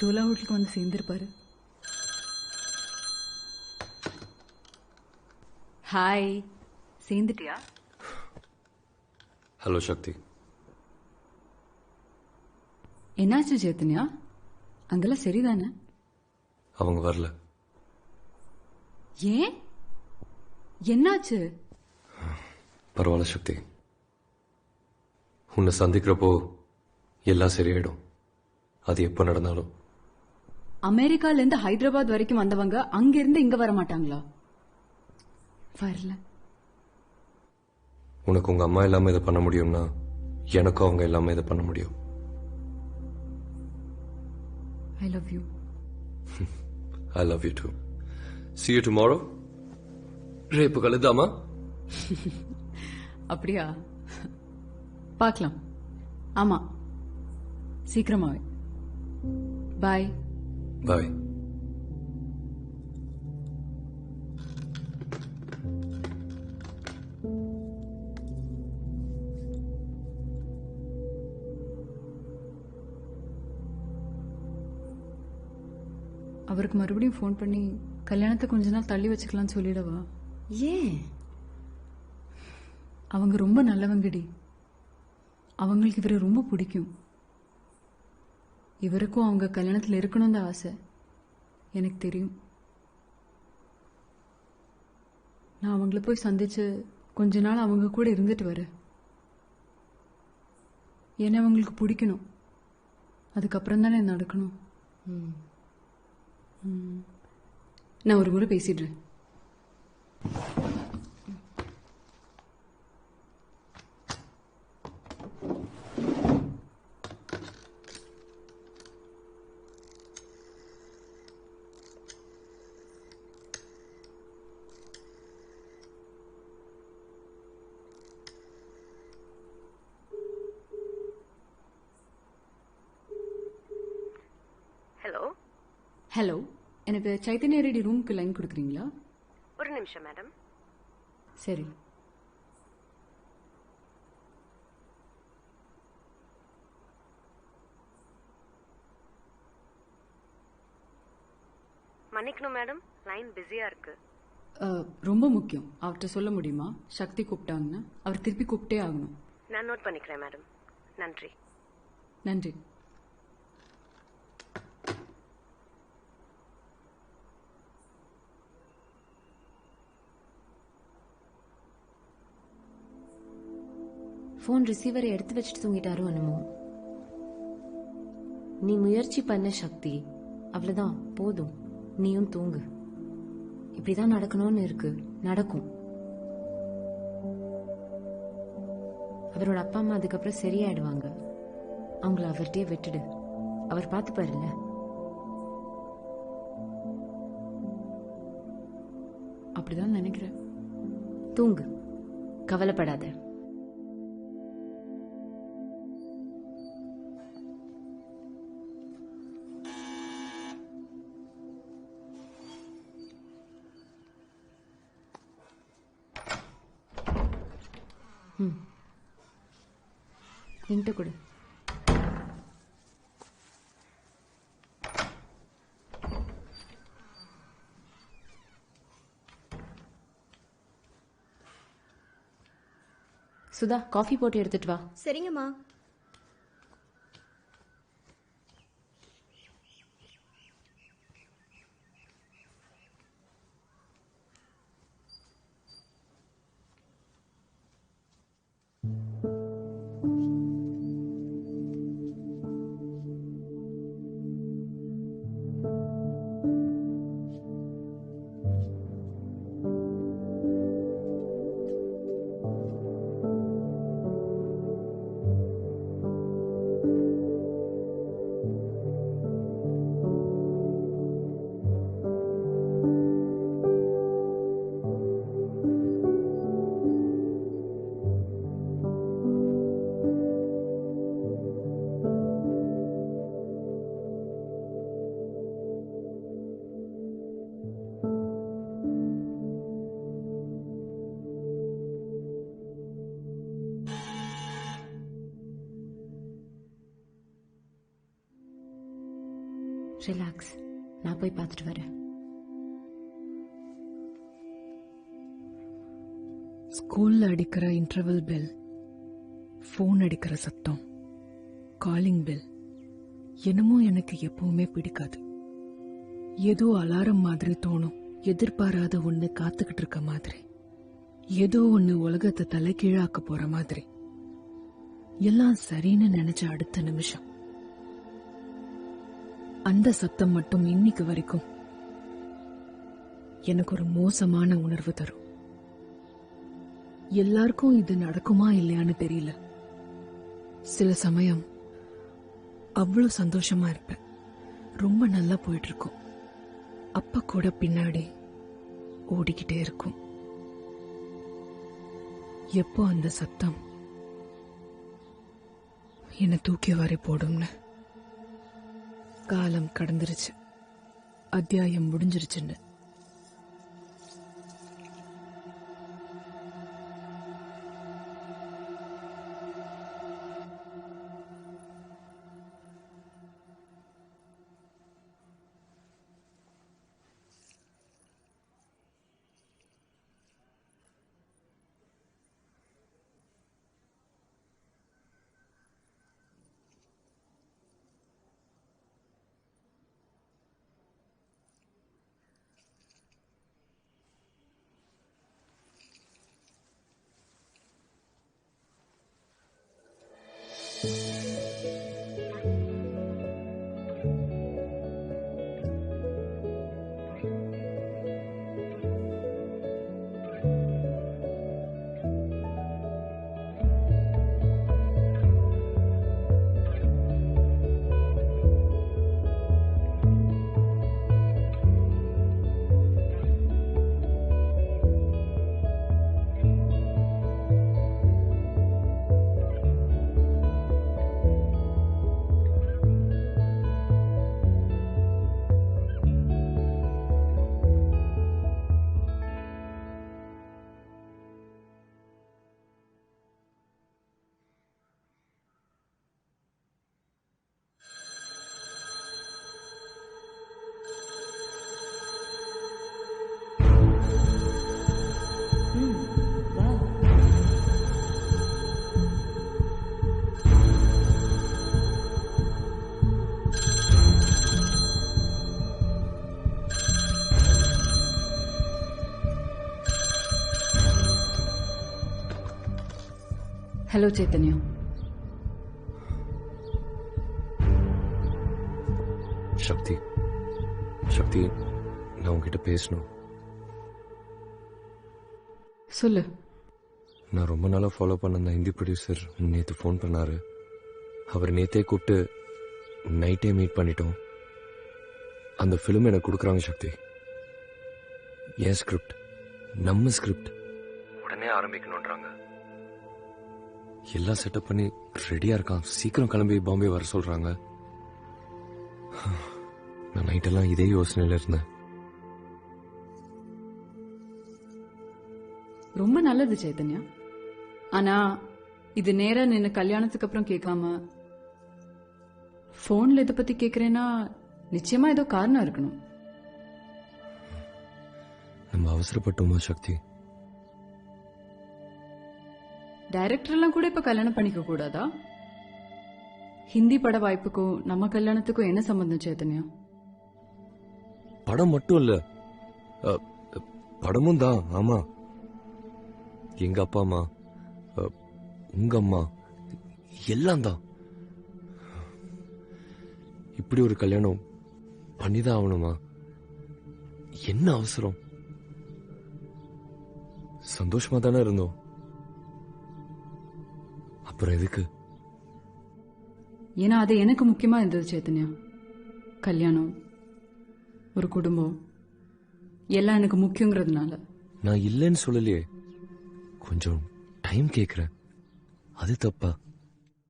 சோலா ஹோட்டலுக்கு வந்து சேர்ந்திருப்பாரு. Hi, சேர்ந்துட்டியா? Hello சக்தி. என்னாச்சு சேத்தன்யா? அங்கெல்லாம் சரிதானே? அவங்க வரல. ஏன், என்னாச்சு? பரவாயில்ல சக்தி, உன்னை சந்திக்கிறப்போ எல்லாம் சரியாயிடும். அது எப்போ நடந்தாலும். அமெரிக்கால இருந்து ஹைதராபாத் வரைக்கும் வந்தவங்க அங்கிருந்து இங்க வர மாட்டாங்களா? வரல. உனக்கு உங்க அம்மா இல்லாம இதை பண்ண முடியும்னா எனக்கும் அவங்க இல்லாம இதை பண்ண முடியும். I love you. I love you too. See you tomorrow. ரேப்பு கழுதாமா? அப்படியா? பார்க்கலாம். ஆமா, சீக்கிரமாவே. பாய். பாய். அவருக்கு மறுபடியும் ஃபோன் பண்ணி கல்யாணத்தை கொஞ்ச நாள் தள்ளி வச்சுக்கலாம்னு சொல்லிடவா? ஏன்? அவங்க ரொம்ப நல்லவங்கடி. அவங்களுக்கு இவரை ரொம்ப பிடிக்கும். இவருக்கும் அவங்க கல்யாணத்தில் இருக்கணும்னு தான் ஆசை. எனக்கு தெரியும். நான் அவங்கள போய் சந்திச்சு கொஞ்ச நாள் அவங்க கூட இருந்துட்டு வரேன். ஏன்னா அவங்களுக்கு பிடிக்கணும். அதுக்கப்புறம் தானே நடக்கணும். நான் ஒரு முறை பேசிடுறேன். ஹலோ. ஹலோ, எனக்கு சைத்தன்யா ரெடி ரூமுக்கு லைன் கொடுக்குறீங்களா? ஒரு நிமிஷம் மேடம். சரி. மன்னிக்கணும் மேடம், லைன் பிஸியா இருக்கு. ரொம்ப முக்கியம். அவர்கிட்ட சொல்ல முடியுமா? சக்தி கூப்பிட்டாங்கன்னா அவர் திருப்பி கூப்பிட்டே ஆகணும். நான் நோட் பண்ணிக்கிறேன் மேடம். நன்றி. நன்றி. ஃபோன் ரிசீவரை எடுத்து வச்சுட்டு தூங்கிட்டாரோ என்னமோ. நீ முயற்சி பண்ண சக்தி, அவ்வளவுதான், போதும். நீயும் தூங்கு. இப்படிதான் நடக்கணும்னு இருக்கு, நடக்கும். அவரோட அப்பா அம்மா அதுக்கப்புறம் சரியாயிடுவாங்க. அவங்கள அவர்கிட்டயே விட்டுடு. அவர் பார்த்துப்பாருல்ல. அப்படிதான் நினைக்கிறேன். தூங்கு, கவலைப்படாத. என்கிட்ட கொடு. சுதா, காஃபி போட்டு எடுத்துட்டு வா. சரிங்கம்மா. ரிலாக்ஸ், நான் போய் பார்த்துட்டு வரேன். ஸ்கூல்ல அடிக்கிற இன்டர்வல் பெல், ஃபோன் அடிக்கிற சத்தம், காலிங் பெல் என்னமோ எனக்கு எப்பவுமே பிடிக்காது. ஏதோ அலாரம் மாதிரி தோணும். எதிர்பாராத ஒண்ணு காத்துக்கிட்டு இருக்க மாதிரி, ஏதோ ஒண்ணு உலகத்தை தலைகீழாக்க போற மாதிரி. எல்லாம் சரின்னு நினைச்ச அடுத்த நிமிஷம் அந்த சத்தம் மட்டும் இன்னைக்கு வரைக்கும் எனக்கு ஒரு மோசமான உணர்வு தரும். எல்லாருக்கும் இது நடக்குமா இல்லையான்னு தெரியல. சில சமயம் அவ்வளவு சந்தோஷமா இருப்பேன், ரொம்ப நல்லா போயிட்டு இருக்கும். அப்ப கூட பின்னாடி ஓடிக்கிட்டே இருக்கும். எப்போ அந்த சத்தம் என்னை தூக்கி வாரி போடும்னு. காலம் கடந்துருச்சு, அத்தியாயம் முடிஞ்சிருச்சுன்னு. ஹலோ சைத்தன்யா. சக்தி, சக்தி, நான் உங்ககிட்ட பேசணும். சொல்லு. நான் ரொம்ப நாளா ஃபாலோ பண்ண அந்த ஹிந்தி ப்ரொடியூசர் நேற்று ஃபோன் பண்ணாரு. அவர் நேத்தே கூப்பிட்டு நைட்டே மீட் பண்ணிட்டோம். அந்த ஃபிலிம் எனக்கு கொடுக்குறாங்க சக்தி. என் ஸ்கிரிப்ட், நம்ம ஸ்கிரிப்ட் உடனே ஆரம்பிக்கணுன்றாங்க. எல்லாம் செட்டப் பண்ணி ரெடியா இருக்கான். சீக்கிரம் கிளம்பி பாம்பே வர சொல்றாங்க. நான் நைட்டெல்லாம் இதே யோசனையில இருந்தேன். ரொம்ப நல்லது சைத்தன்யா. ஆனா இது நேரா நின்னு கல்யாணத்துக்கு அப்புறம் கேட்காம போன்ல இதை பத்தி கேக்குறேன்னா நிச்சயமா ஏதோ காரணம் இருக்கணும். நம்ம அவசரப்பட்டோமா சக்தி? டைரக்டர் எல்லாம் கூட இப்ப கல்யாணம் பண்ணிக்க கூடாதா? ஹிந்தி பட வாய்ப்புக்கும் நம்ம கல்யாணத்துக்கும் என்ன சம்பந்தம் சைத்தன்யா? படம் மட்டும் இல்ல, படமும் தான். ஆமா, எங்க அப்பா அம்மா, உங்க அம்மா எல்லாம் தான். இப்படி ஒரு கல்யாணம் பண்ணிதான் ஆகணுமா? என்ன அவசரம்? சந்தோஷமா தானே இருந்தோம், அப்புறம் எதுக்கு? ஏன்னா அது எனக்கு முக்கியமா இருந்தது சைத்தன்யா. கல்யாணம், ஒரு குடும்பம் எல்லாம் எனக்கு முக்கியங்கிறதுனால. நான் இல்லைன்னு சொல்லலையே, கொஞ்சம் டைம் கேக்குறேன். அது தப்பா?